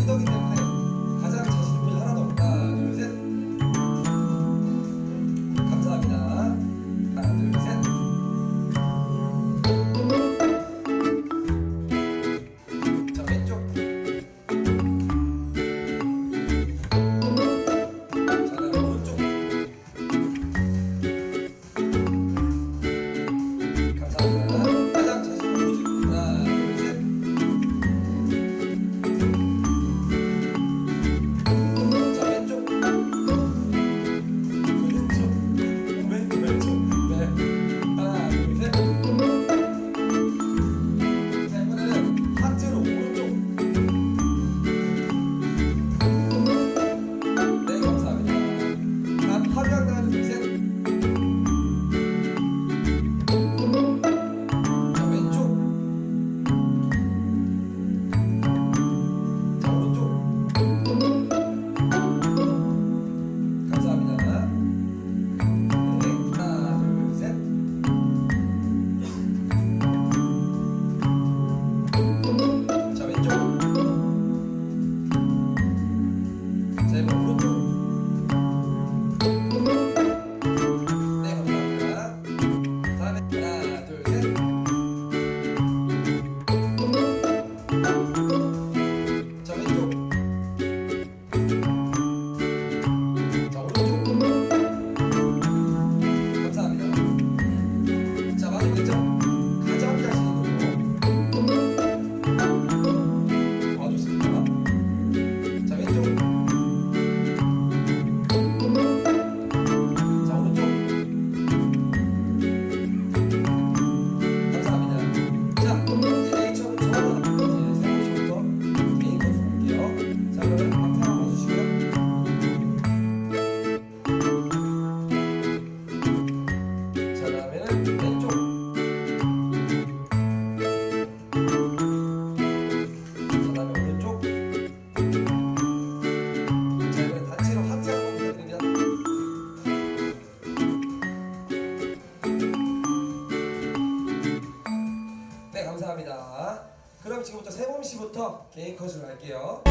리더기 때문에 가장 자신 있는 하나도 없다. 하나 둘 셋. 감사합니다. 하나 둘 셋. 자 왼쪽. 자 다음 오른쪽. 감사합니다. 가장 자신 있는 포즈. 하나 둘 셋. 자 왼쪽. 왼쪽. 네. 하나 둘 셋. 자 이번에는 하트로 오른쪽. 네 감사합니다. 다음 화면 하나 둘 셋. 자 왼쪽. 자 오른쪽. 감사합니다. 네 하나 둘 셋. 자 왼쪽. 자 이번 오른쪽. 네 감사합니다. 다음에 하나 둘 셋. 자 왼쪽. 자 오른쪽. 감사합니다. 자 마지막이죠. 가장 자신 있는 거. 좋습니다. 자 왼쪽. 자 오른쪽. 감사합니다. 자 이제 A처럼 저하나 이제 세 번째부터 개인 코스 볼게요. 자 그러면 앞에 한번 봐주시고요. 자 다음에는 왼쪽. 자 다음에 오른쪽. 자 이번엔 단체로 하트 한번 부탁드립니다. 네 감사합니다. 그럼 지금부터 세범 씨부터 개인 컷으로 할게요.